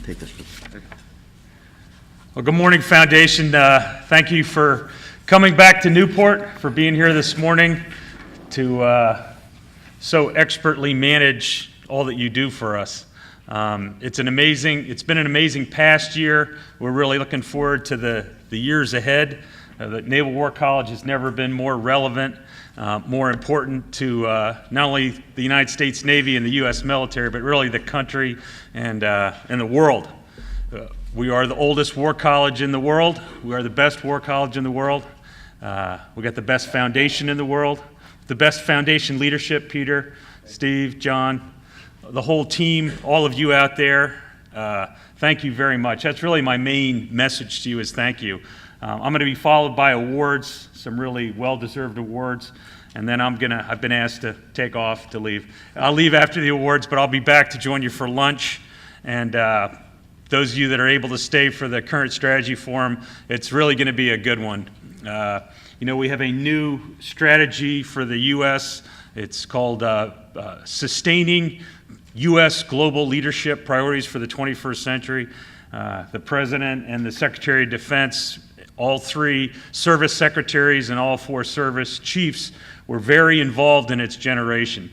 take this. Well, good morning, Foundation. Thank you for coming back to Newport, for being here this morning to so expertly manage all that you do for us. It's been an amazing past year. We're really looking forward to the years ahead. The Naval War College has never been more relevant, more important to not only the United States Navy and the U.S. military, but really the country and the world. We are the oldest war college in the world. We are the best war college in the world. We got the best foundation in the world, the best foundation leadership, Peter, Steve, John, the whole team, all of you out there. Thank you very much. That's really my main message to you is thank you. I'm going to be followed by awards, some really well-deserved awards, and then I've been asked to take off to leave. I'll leave after the awards, but I'll be back to join you for lunch. And those of you that are able to stay for the current strategy forum, it's really going to be a good one. We have a new strategy for the U.S. It's called Sustaining U.S. Global Leadership Priorities for the 21st Century. The President and the Secretary of Defense, all three service secretaries and all four service chiefs were very involved in its generation.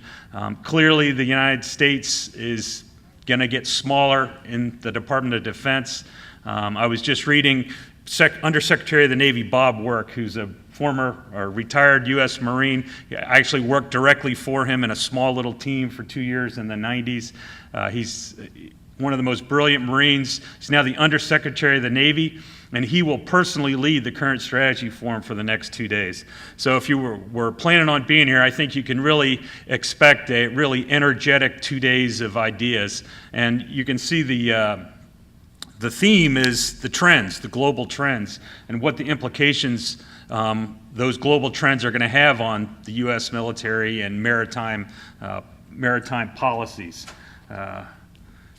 Clearly, the United States is going to get smaller in the Department of Defense. I was just reading Undersecretary of the Navy Bob Work, who's a former or retired U.S. Marine. I actually worked directly for him in a small little team for 2 years in the 90s. He's one of the most brilliant Marines. He's now the Undersecretary of the Navy, and he will personally lead the current strategy forum for the next 2 days. So if you were planning on being here, I think you can really expect a really energetic 2 days of ideas. And you can see the theme is the trends, the global trends, and what the implications those global trends are going to have on the U.S. military and maritime policies.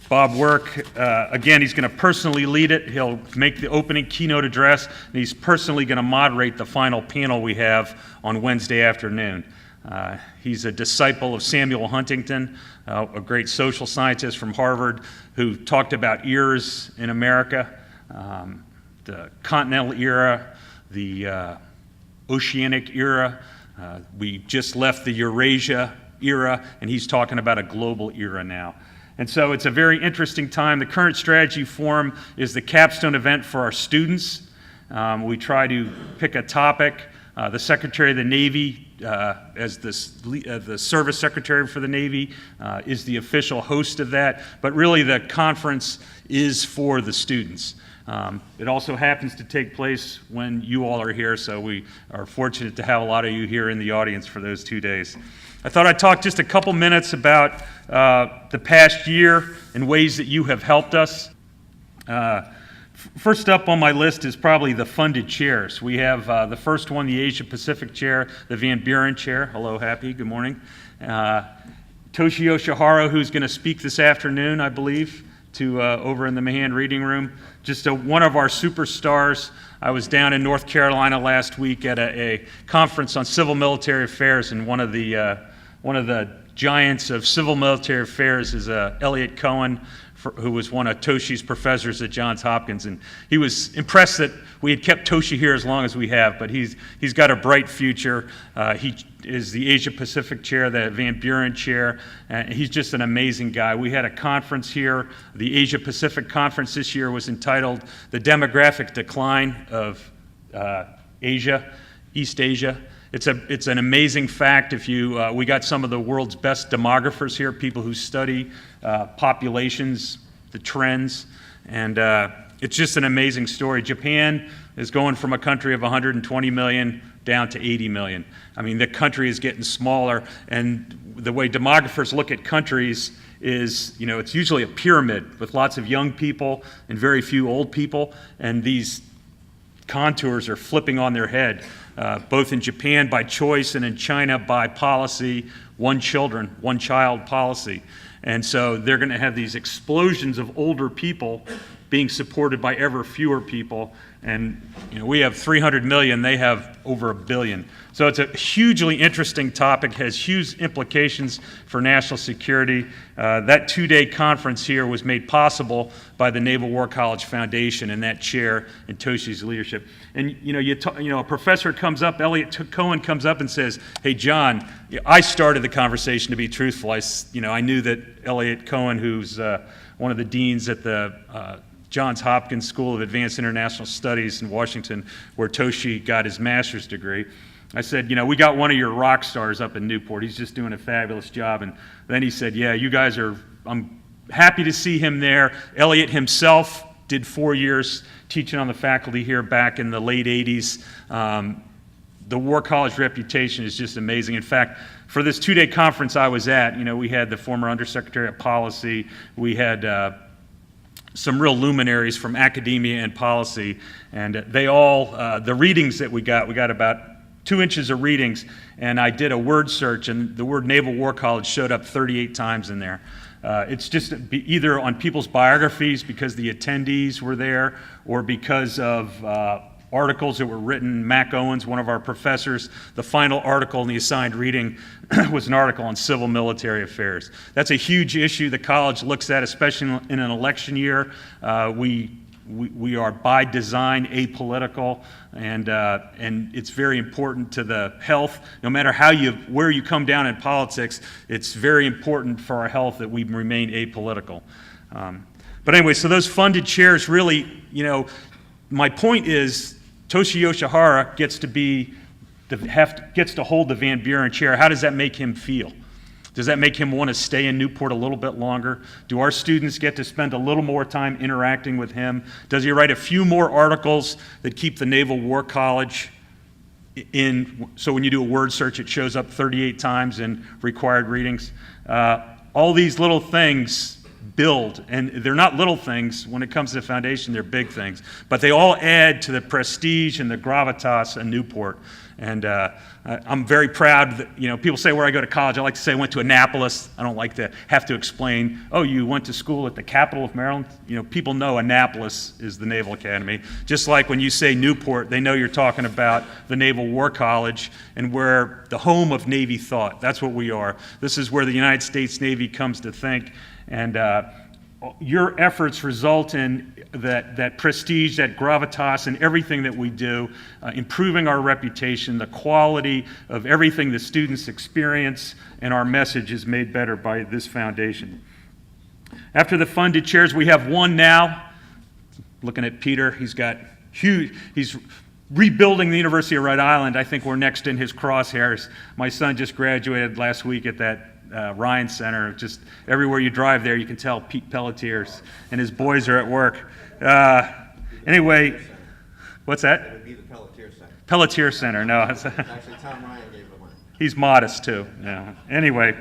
Bob Work, again, he's going to personally lead it. He'll make the opening keynote address, and he's personally going to moderate the final panel we have on Wednesday afternoon. He's a disciple of Samuel Huntington, a great social scientist from Harvard, who talked about eras in America, the continental era, the oceanic era. We just left the Eurasia era, and he's talking about a global era now. And so it's a very interesting time. The current strategy forum is the capstone event for our students. We try to pick a topic. The Secretary of the Navy, as the Service Secretary for the Navy, is the official host of that. But really the conference is for the students. It also happens to take place when you all are here, so we are fortunate to have a lot of you here in the audience for those 2 days. I thought I'd talk just a couple minutes about the past year and ways that you have helped us. First up on my list is probably the funded chairs. We have the first one, the Asia Pacific chair, the Van Buren chair. Hello, Happy, good morning. Toshi Yoshihara, who's going to speak this afternoon, I believe, to over in the Mahan Reading Room. Just one of our superstars. I was down in North Carolina last week at a conference on civil military affairs, and one of the giants of civil military affairs is Elliot Cohen, who was one of Toshi's professors at Johns Hopkins, and he was impressed that we had kept Toshi here as long as we have, but he's got a bright future. He is the Asia Pacific chair, the Van Buren chair, and he's just an amazing guy. We had a conference here. The Asia Pacific conference this year was entitled The Demographic Decline of Asia, East Asia. It's an amazing fact. We got some of the world's best demographers here, people who study populations, the trends, and it's just an amazing story. Japan is going from a country of 120 million down to 80 million. I mean, the country is getting smaller, and the way demographers look at countries is, it's usually a pyramid with lots of young people and very few old people, and these contours are flipping on their head, both in Japan by choice and in China by policy, one child policy. And so they're going to have these explosions of older people being supported by ever fewer people. And we have 300 million, they have over $1 billion. So it's a hugely interesting topic, has huge implications for national security. That 2-day conference here was made possible by the Naval War College Foundation and that chair and Toshi's leadership. And a professor comes up, Elliot Cohen comes up and says, "Hey John, I started the conversation, to be truthful. I knew that Elliot Cohen, who's one of the deans at the Johns Hopkins School of Advanced International Studies in Washington, where Toshi got his master's degree. I said, we got one of your rock stars up in Newport. He's just doing a fabulous job." And then he said, "Yeah, you guys I'm happy to see him there." Elliot himself did 4 years teaching on the faculty here back in the late 80s. The War College reputation is just amazing. In fact, for this 2-day conference I was at, we had the former Undersecretary of Policy, we had some real luminaries from academia and policy, and they all, the readings that we got about 2 inches of readings, and I did a word search, and the word Naval War College showed up 38 times in there. It's just either on people's biographies because the attendees were there, or because of articles that were written. Mac Owens, one of our professors, the final article in the assigned reading was an article on civil military affairs. That's a huge issue the college looks at, especially in an election year. We are by design apolitical, and it's very important to the health. No matter where you come down in politics, it's very important for our health that we remain apolitical. But anyway, so those funded chairs really, my point is Toshi Yoshihara gets to hold the Van Buren chair. How does that make him feel? Does that make him want to stay in Newport a little bit longer? Do our students get to spend a little more time interacting with him? Does he write a few more articles that keep the Naval War College in, so when you do a word search it shows up 38 times in required readings? All these little things build, and they're not little things when it comes to the foundation, they're big things, but they all add to the prestige and the gravitas of Newport. And I'm very proud that, people say where I go to college. I like to say I went to Annapolis. I don't like to have to explain, "Oh, you went to school at the capital of Maryland?" People know Annapolis is the Naval Academy. Just like when you say Newport, they know you're talking about the Naval War College and where the home of Navy thought. That's what we are. This is where the United States Navy comes to think. And your efforts result in that prestige, that gravitas, and everything that we do, improving our reputation, the quality of everything the students experience, and our message is made better by this foundation. After the funded chairs, we have one now. Looking at Peter, he's rebuilding the University of Rhode Island. I think we're next in his crosshairs. My son just graduated last week at that Ryan Center. Just everywhere you drive there, you can tell Pete Pelletier's and his boys are at work. Anyway, what's that? It would be the Pelletier Center. Pelletier Center, no. Actually, Tom Ryan gave the money. He's modest too. Yeah. Anyway,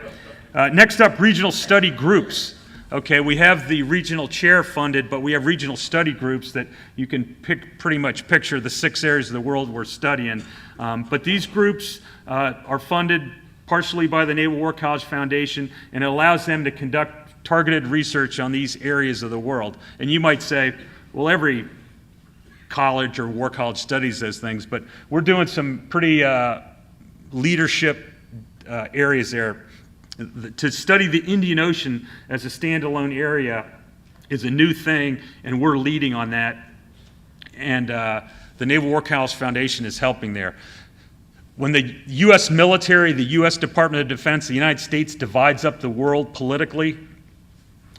next up, regional study groups. Okay, we have the regional chair funded, but we have regional study groups that you can pretty much picture the 6 areas of the world we're studying. But these groups are funded partially by the Naval War College Foundation, and it allows them to conduct targeted research on these areas of the world. And you might say, well, every college or war college studies those things, but we're doing some pretty leadership areas there. To study the Indian Ocean as a standalone area is a new thing, and we're leading on that. And the Naval War College Foundation is helping there. When the U.S. military, the U.S. Department of Defense, the United States divides up the world politically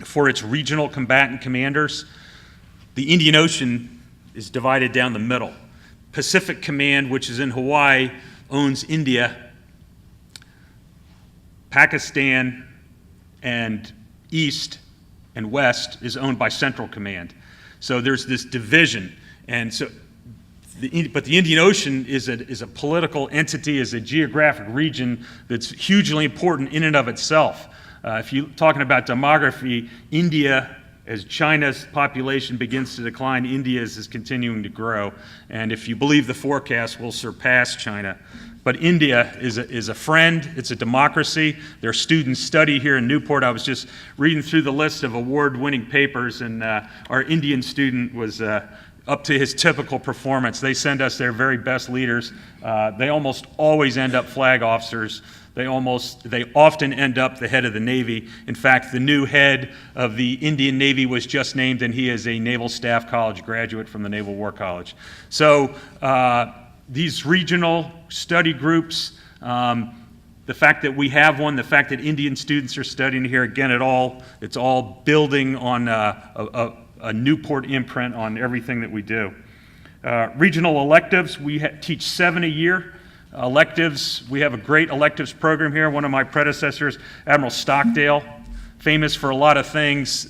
for its regional combatant commanders, the Indian Ocean is divided down the middle. Pacific Command, which is in Hawaii, owns India. Pakistan and East and West is owned by Central Command. So there's this division. And so but the Indian Ocean is a political entity, is a geographic region that's hugely important in and of itself. If you're talking about demography, India, as China's population begins to decline, India is continuing to grow. And if you believe the forecast, will surpass China. But India is a friend. It's a democracy. Their students study here in Newport. I was just reading through the list of award-winning papers, and our Indian student was up to his typical performance. They send us their very best leaders. They almost always end up flag officers. They often end up the head of the Navy. In fact, the new head of the Indian Navy was just named, and he is a Naval Staff College graduate from the Naval War College. So these regional study groups, the fact that we have one, the fact that Indian students are studying here, again, it's all building on a Newport imprint on everything that we do. Regional electives, we teach 7 a year. Electives, we have a great electives program here. One of my predecessors, Admiral Stockdale, famous for a lot of things,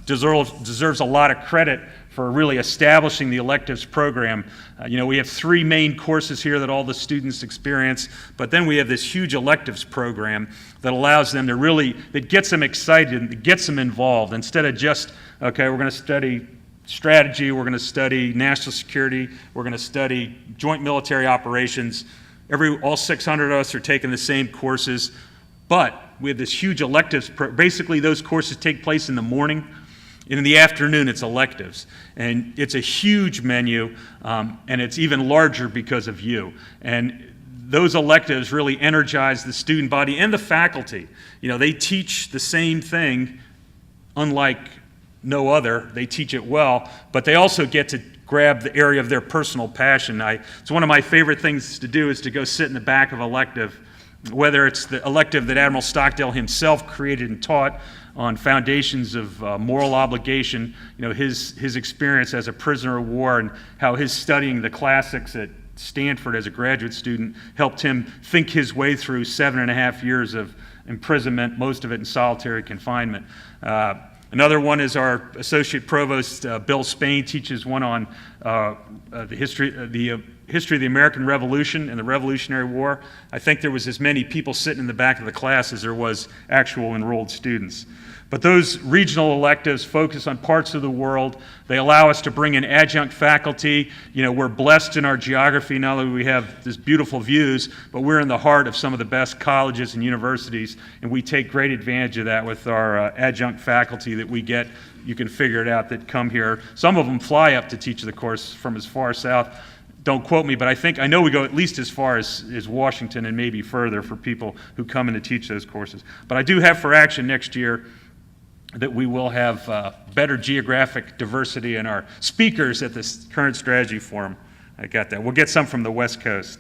deserves a lot of credit for really establishing the electives program. We have 3 main courses here that all the students experience, but then we have this huge electives program that allows them to that gets them excited, that gets them involved, instead of just, okay, we're going to study strategy, we're going to study national security, we're going to study joint military operations. All 600 of us are taking the same courses, but we have this huge electives. Basically, those courses take place in the morning, and in the afternoon, it's electives. And it's a huge menu, and it's even larger because of you. And those electives really energize the student body and the faculty. They teach the same thing, unlike no other. They teach it well, but they also get to grab the area of their personal passion. It's one of my favorite things to do is to go sit in the back of elective, whether it's the elective that Admiral Stockdale himself created and taught on foundations of moral obligation, his experience as a prisoner of war and how his studying the classics at Stanford as a graduate student helped him think his way through 7.5 years of imprisonment, most of it in solitary confinement. Another one is our Associate Provost, Bill Spain, teaches one on the history of the American Revolution and the Revolutionary War. I think there was as many people sitting in the back of the class as there was actual enrolled students. But those regional electives focus on parts of the world. They allow us to bring in adjunct faculty. We're blessed in our geography. Not only do we have these beautiful views, but we're in the heart of some of the best colleges and universities, and we take great advantage of that with our adjunct faculty that we get. You can figure it out, that come here. Some of them fly up to teach the course from as far south. Don't quote me, but I know we go at least as far as Washington and maybe further for people who come in to teach those courses. But I do have for action next year that we will have better geographic diversity in our speakers at this current strategy forum. I got that. We'll get some from the West Coast.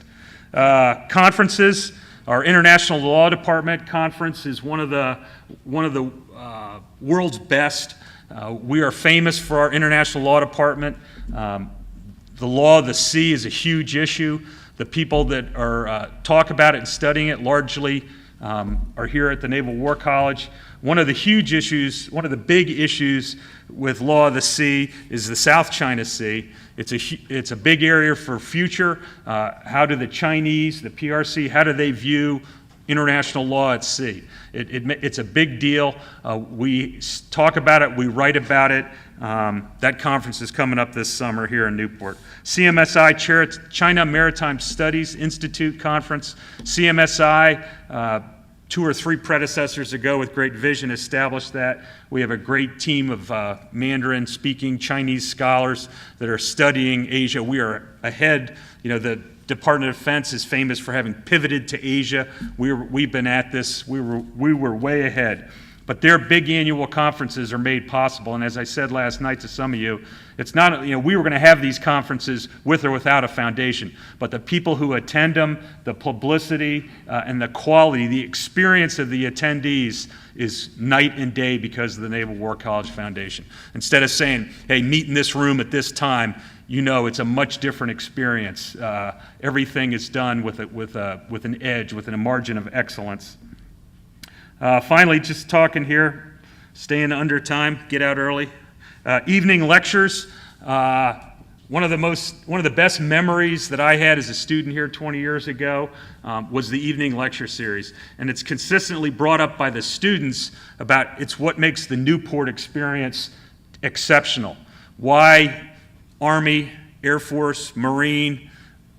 Conferences, our International Law Department conference is one of the world's best. We are famous for our International Law Department. The law of the sea is a huge issue. The people that talk about it and studying it largely are here at the Naval War College. One of the huge issues, one of the big issues with law of the sea is the South China Sea. It's a big area for future. How do the Chinese, the PRC, how do they view international law at sea? It's a big deal. We talk about it, we write about it. That conference is coming up this summer here in Newport. CMSI, China Maritime Studies Institute Conference. CMSI, 2 or 3 predecessors ago with great vision established that. We have a great team of Mandarin-speaking Chinese scholars that are studying Asia. We are ahead. The Department of Defense is famous for having pivoted to Asia. We've been at this. We were way ahead. But their big annual conferences are made possible. And as I said last night to some of you, it's not, we were going to have these conferences with or without a foundation. But the people who attend them, the publicity and the quality, the experience of the attendees is night and day because of the Naval War College Foundation. Instead of saying, hey, meet in this room at this time, it's a much different experience. Everything is done with an edge, with a margin of excellence. Finally, just talking here, staying under time, get out early. Evening lectures. One of the best memories that I had as a student here 20 years ago was the evening lecture series. And it's consistently brought up by the students about it's what makes the Newport experience exceptional. Why Army, Air Force, Marine,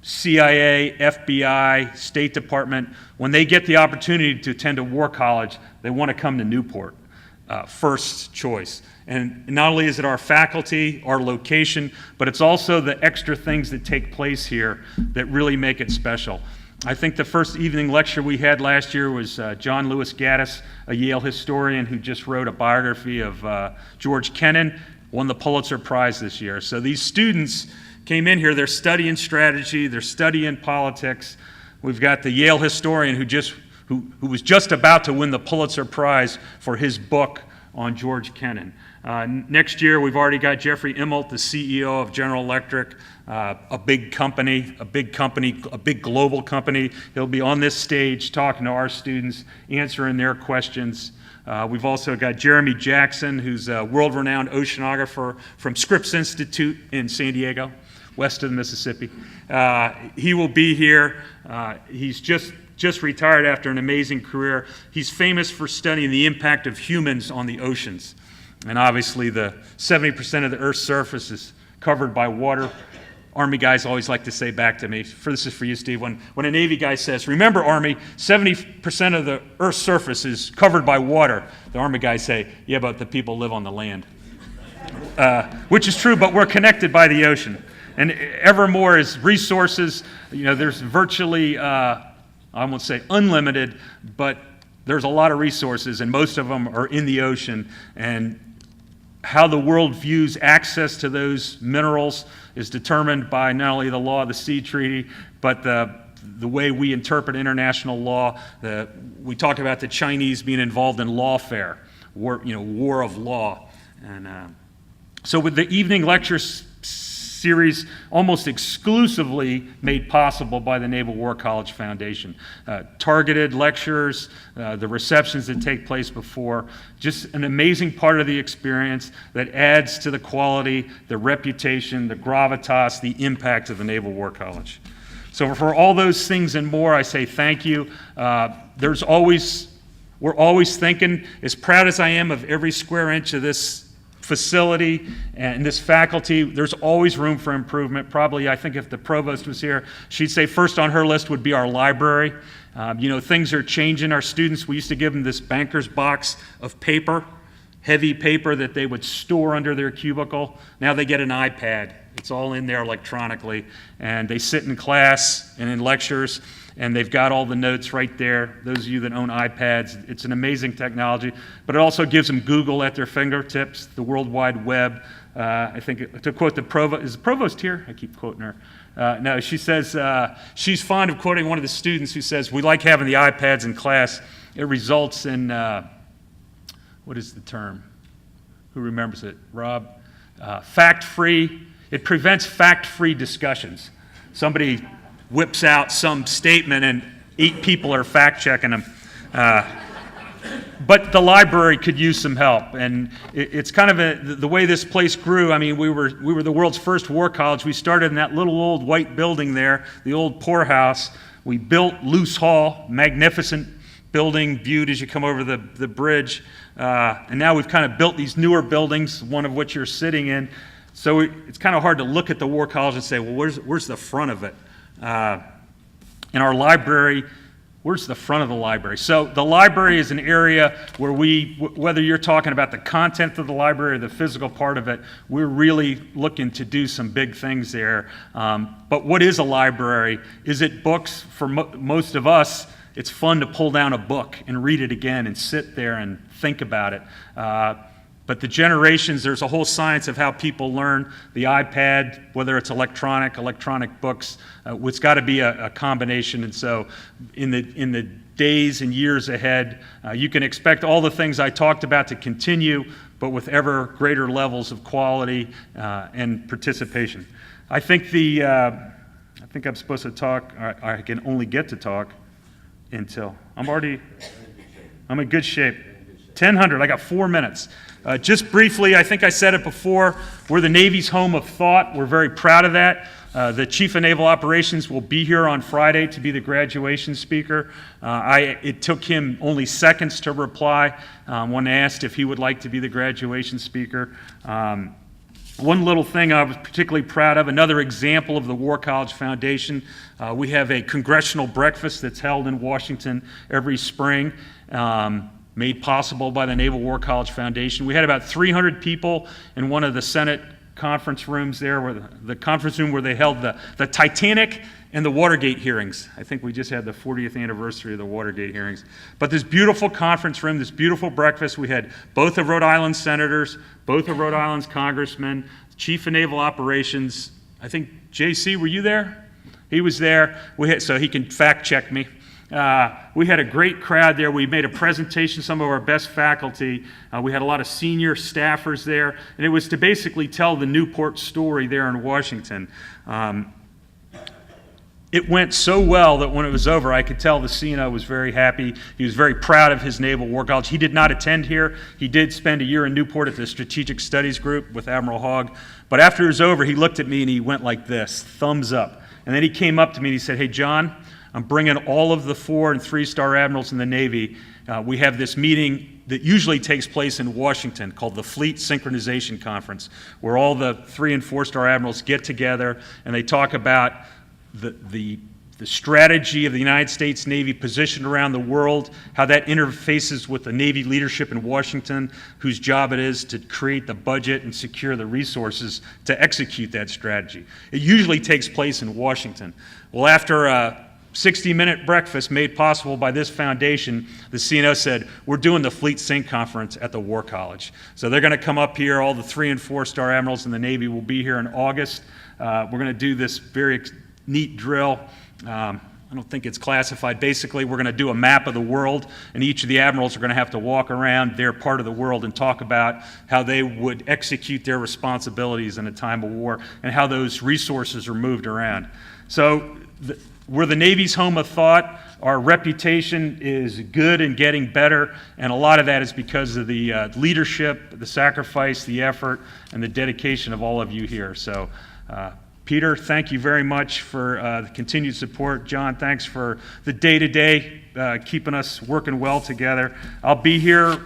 CIA, FBI, State Department, when they get the opportunity to attend a war college, they want to come to Newport. first choice. And not only is it our faculty, our location, but it's also the extra things that take place here that really make it special. I think the first evening lecture we had last year was John Lewis Gaddis, a Yale historian who just wrote a biography of George Kennan, won the Pulitzer Prize this year. So these students came in here, they're studying strategy, they're studying politics. We've got the Yale historian who was just about to win the Pulitzer Prize for his book on George Kennan. Next year, we've already got Jeffrey Immelt, the CEO of General Electric, a big global company. He'll be on this stage talking to our students, answering their questions. We've also got Jeremy Jackson, who's a world-renowned oceanographer from Scripps Institute in San Diego, west of the Mississippi. He will be here. He's just retired after an amazing career. He's famous for studying the impact of humans on the oceans. And obviously the 70% of the Earth's surface is covered by water. Army guys always like to say back to me, this is for you, Steve, when a Navy guy says, remember, Army, 70% of the Earth's surface is covered by water, the Army guys say, yeah, but the people live on the land. Which is true, but we're connected by the ocean. And ever more is resources. There's virtually, I won't say unlimited, but there's a lot of resources, and most of them are in the ocean. And how the world views access to those minerals is determined by not only the law of the sea treaty, but the way we interpret international law. We talk about the Chinese being involved in lawfare, war of law. And so with the evening lectures series almost exclusively made possible by the Naval War College Foundation. Targeted lectures, the receptions that take place before, just an amazing part of the experience that adds to the quality, the reputation, the gravitas, the impact of the Naval War College. So for all those things and more, I say thank you. We're always thinking, as proud as I am of every square inch of this facility and this faculty, there's always room for improvement. Probably, I think if the provost was here, she'd say first on her list would be our library. Things are changing. Our students, we used to give them this banker's box of paper, heavy paper that they would store under their cubicle. Now they get an iPad. It's all in there electronically, and they sit in class and in lectures, and they've got all the notes right there. Those of you that own iPads, it's an amazing technology, but it also gives them Google at their fingertips, the World Wide Web. I think, to quote the provost, is the provost here? I keep quoting her. No, she says, she's fond of quoting one of the students who says, we like having the iPads in class. It results in, what is the term? Who remembers it? Rob? Fact-free. It prevents fact-free discussions. Somebody whips out some statement and 8 people are fact-checking them. But the library could use some help, and it's kind of the way this place grew. I mean, we were the world's first war college. We started in that little old white building there, the old poorhouse. We built Luce Hall, magnificent building viewed as you come over the bridge, and now we've kind of built these newer buildings, one of which you're sitting in. So it's kind of hard to look at the War College and say, well, where's the front of it? In our library, where's the front of the library? So the library is an area where whether you're talking about the content of the library or the physical part of it, we're really looking to do some big things there. But what is a library? Is it books? For most of us, it's fun to pull down a book and read it again and sit there and think about it. But the generations, there's a whole science of how people learn. The iPad, whether it's electronic books, it's got to be a combination. And so in the days and years ahead, you can expect all the things I talked about to continue, but with ever greater levels of quality and participation. I think I'm supposed to talk, I can only get to talk until, I'm in good shape. 10:00, I got 4 minutes. Just briefly, I think I said it before, we're the Navy's home of thought. We're very proud of that. The Chief of Naval Operations will be here on Friday to be the graduation speaker. It took him only seconds to reply when asked if he would like to be the graduation speaker. One little thing I was particularly proud of, another example of the War College Foundation, we have a congressional breakfast that's held in Washington every spring. made possible by the Naval War College Foundation. We had about 300 people in one of the Senate conference rooms there, where the conference room where they held the Titanic and the Watergate hearings. I think we just had the 40th anniversary of the Watergate hearings. But this beautiful conference room, this beautiful breakfast, we had both of Rhode Island's senators, both of Rhode Island's congressmen, Chief of Naval Operations. I think, JC, were you there? He was there, so he can fact check me. We had a great crowd there. We made a presentation, some of our best faculty. We had a lot of senior staffers there, and it was to basically tell the Newport story there in Washington. It went so well that when it was over, I could tell the CNO was very happy. He was very proud of his Naval War College. He did not attend here. He did spend a year in Newport at the Strategic Studies Group with Admiral Hogg. But after it was over, he looked at me and he went like this, thumbs up. And then he came up to me and he said, "Hey, John, I'm bringing all of the 4- and 3-star admirals in the Navy. We have this meeting that usually takes place in Washington called the Fleet Synchronization Conference, where all the 3- and 4-star admirals get together and they talk about the strategy of the United States Navy positioned around the world, how that interfaces with the Navy leadership in Washington, whose job it is to create the budget and secure the resources to execute that strategy." It usually takes place in Washington. Well, after a 60-minute breakfast made possible by this foundation, the CNO said, "We're doing the Fleet Sync Conference at the War College." So they're going to come up here. All the 3- and 4-star admirals in the Navy will be here in August. We're going to do this very neat drill. I don't think it's classified. Basically, we're going to do a map of the world, and each of the admirals are going to have to walk around their part of the world and talk about how they would execute their responsibilities in a time of war and how those resources are moved around. So we're the Navy's home of thought. Our reputation is good and getting better, and a lot of that is because of the leadership, the sacrifice, the effort, and the dedication of all of you here. So, Peter, thank you very much for the continued support. John, thanks for the day-to-day, keeping us working well together. I'll be here.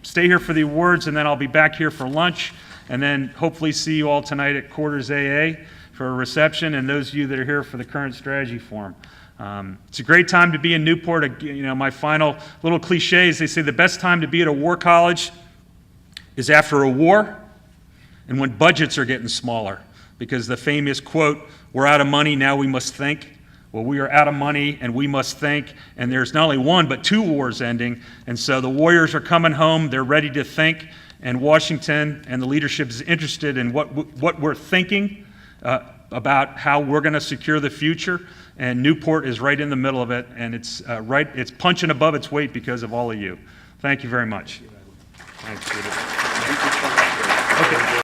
Stay here for the awards, and then I'll be back here for lunch, and then hopefully see you all tonight at Quarters AA for a reception, and those of you that are here for the current strategy forum. It's a great time to be in Newport. You know, my final little cliches, they say the best time to be at a war college is after a war and when budgets are getting smaller. Because the famous quote, "We're out of money, now we must think." Well, we are out of money and we must think, and there's not only one, but 2 wars ending. And so the warriors are coming home, they're ready to think, and Washington and the leadership is interested in what we're thinking about how we're going to secure the future. And Newport is right in the middle of it, and it's punching above its weight because of all of you. Thank you very much. Thanks, Peter. Okay.